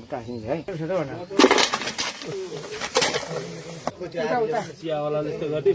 टाँसिन्छ है चियावाला जस्तो गर्दै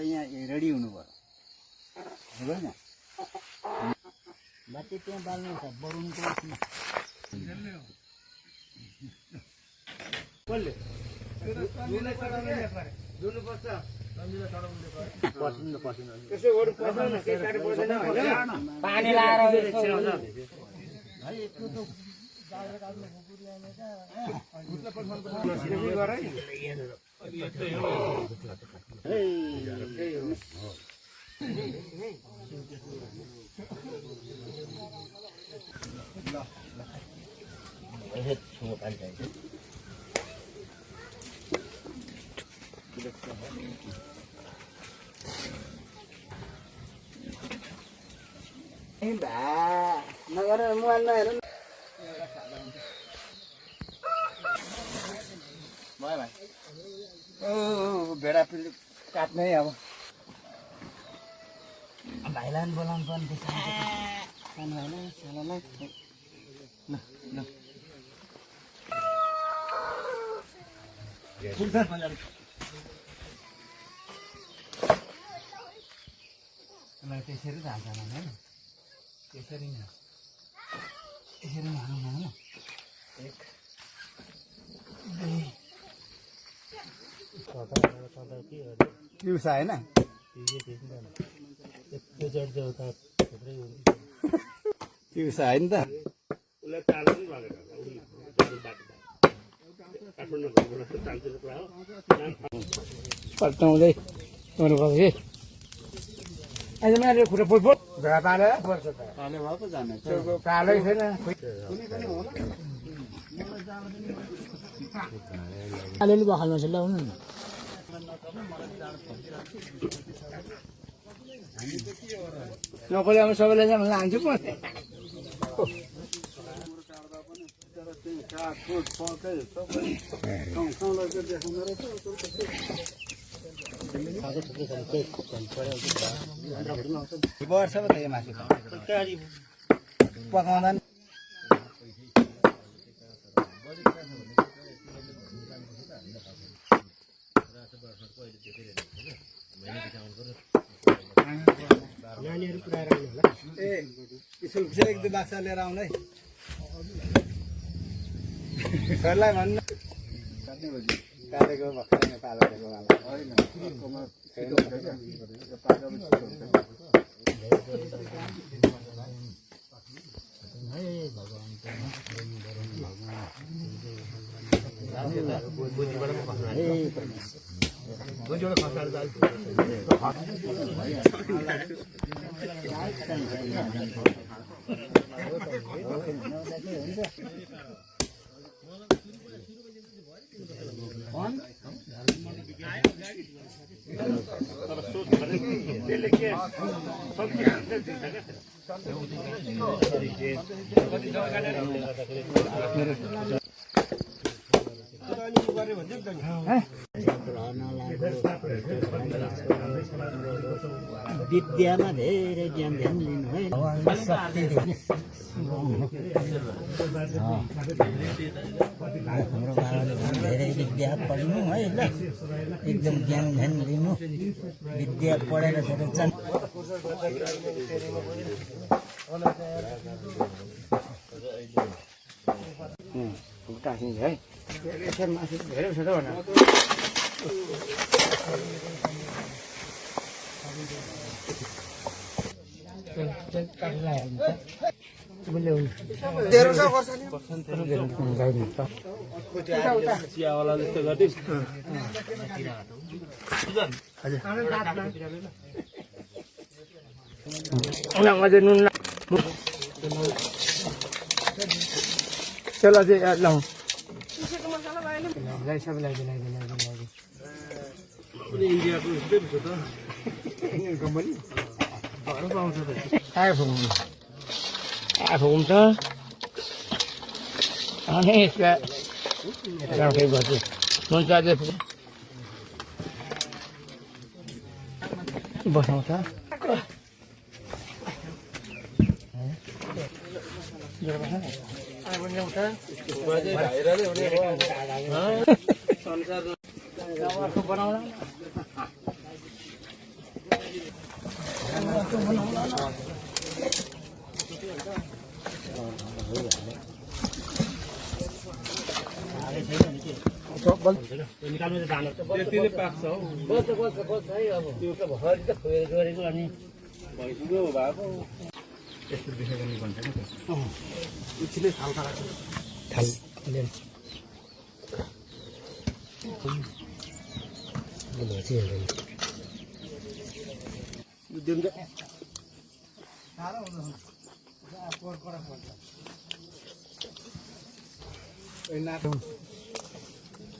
यहाँ रेडी हुनुभयो होइन बाटो त्यहाँ बाल्नु छ बरुनको पानी लाएर नगर मोबाइल नहेर भयो भाइ ओ भेडा पिल्ली काट्ने अब भाइलाई बोलाउनु पर्ने सानो भाइलाई सानोलाई ल ल त्यसरी त हाल्छ होइन त्यसरी नै यसरी नै हाल्नु होइन एक पिउसा होइन पिउसा होइन त पल्टाउँदै आउनुपर्छ कि अहिले मैले खुट्टा फुटफुट भेडा पालेर पर्छ त पाले भयो त जाने पालै छैन अलिअलि बखाल्नु छ ल्याउनु न नकोले अब सबैले लान्छु पो वर्ष पो थियो मासु पकाउँदा नानीहरू पुऱ्याएर आउनु होला ए स्कुल एक दुई बाक्सा लिएर आउनु है सरलाई भन्नु काटेको भर्खर पालेको विद्यामा धेरै ज्ञान ध्यान लिनु है शक्ति दिने हाम्रो बाबाले धेरै विद्या पढ्नु है ल एकदम ज्ञान ध्यान लिनु विद्या पढेर धेरै है यसरी मासु धेरै छ त भनेर चियावाला जस्तो गरिदिस् अझै नुन त्यसलाई चाहिँ लाउँ सबैलाई इन्डियाको यस्तै छ त कम्पनी पाउँछ त आफू हुन्छ अनि यसका गाउँकै गर्छु हुन्छ अझै बसाउँछ बनाउला त्यतिले पाक्छ हौ बल्छ है अब त्यो त भरि त खोएर गरेको अनि भइसक्यो भएको यस्तो विषय गर्नु भन्छ नि उछिले थाल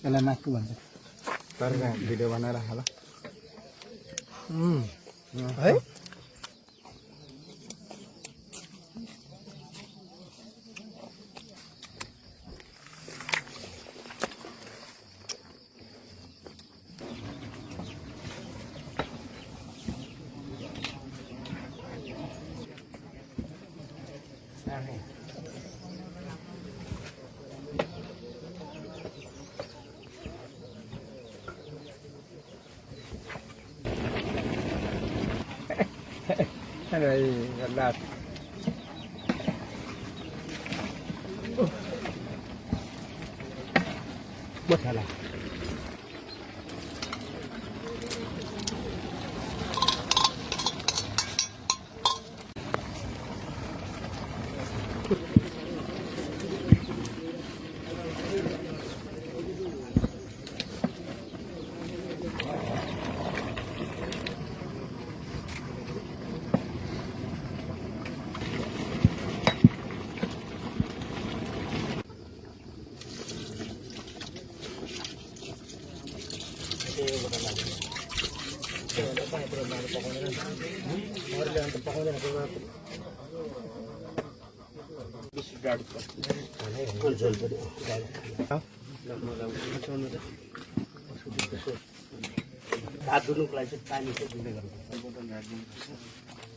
यसलाई नाकु भन्छ तर भिडियो बनाएर राख ल है Rồi là bất là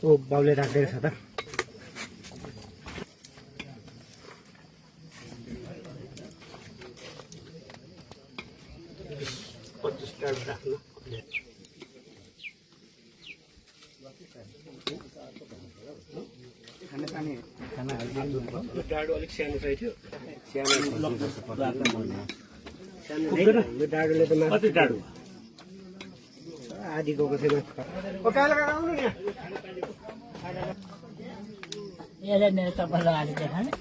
ओ बाउले राख्दै छ त राख्नु डाडो अलिक सानो चाहियो डाडोले त कति डाडो आधी गएको छैन मेरो तपाईँलाई हालेको खाने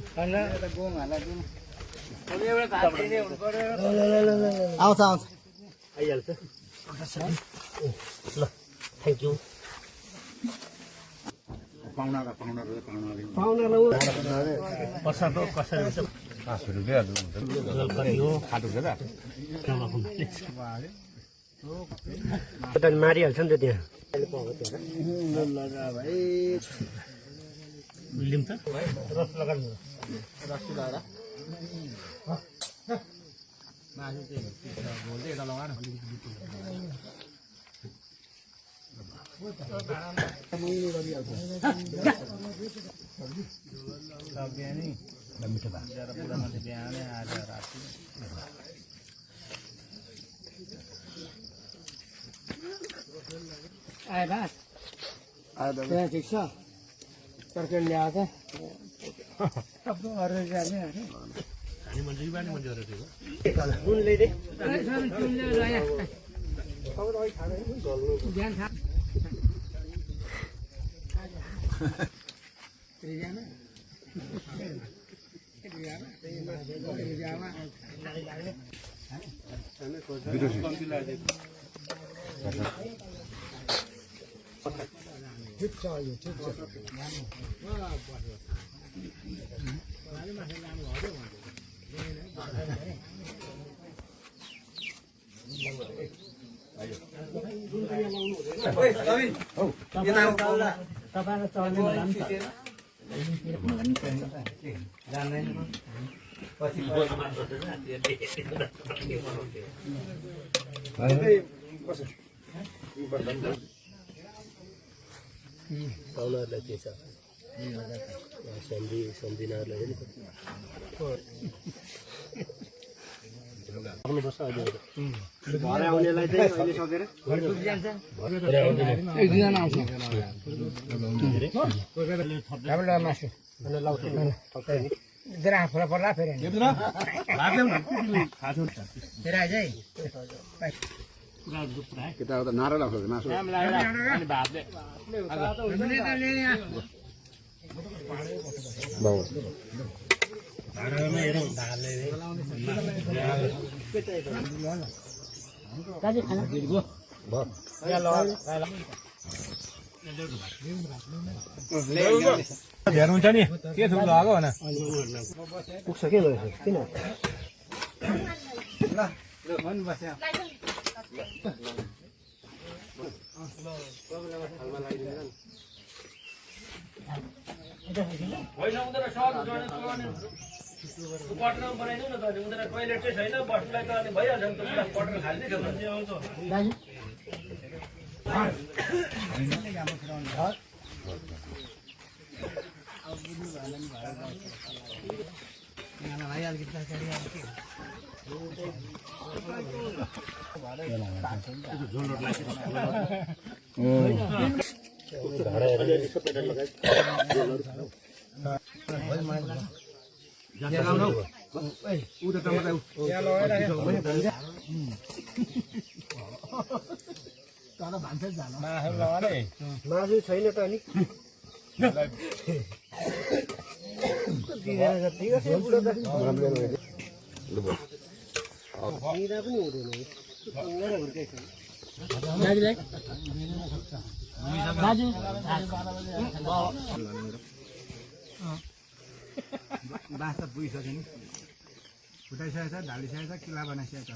आउँछ आइहाल्छ ल थ्याङ्क यू मारिहाल्छ नि त त्यहाँ लिम त रस लगाउनु रस लगाएर मासु चाहिँ बोल्दै यता लगाएर आए भात त्यहाँ ठिक छ तरकारी ल्याएको अब अरू जाने नुन ल्याइदे ठिक छ यो ठिक छ पाहुनाहरूलाई के छ सम्झिनाहरूलाई आउनुपर्छ अहिले घर आउनेलाई चाहिँ अहिले सकेर एकजना आउँछ मासु जरा आफूलाई पर्ला फेरि फेरि आइज है kita udah nara lah masuk. Bawa. ध्यान हुन्छ नि के थुक लगाएको भन पुग्छ के गर्छ किन ल मन बस्या होइन उनीहरु सहर जोड्ने क्वार्टर बनाइदिउ न त उनीहरु टोयलेट चाहिँ छैन बस्नुलाई त अनि भइहाल्छ नि त क्वार्टर खाली छ भने आउँछ मासु छैन त अनि बाँस त पुगिसक्यो नि फुटाइसकेको छ ढालिसकेको छ किल्ला बनाइसकेको छ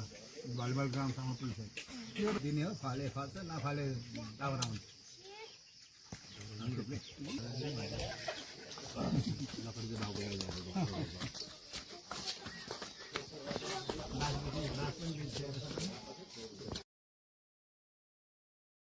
भलिबल ग्राउन्डसम्म पुगिसक्यो दिने हो फले फल्छ नफले दाउरा हुन्छ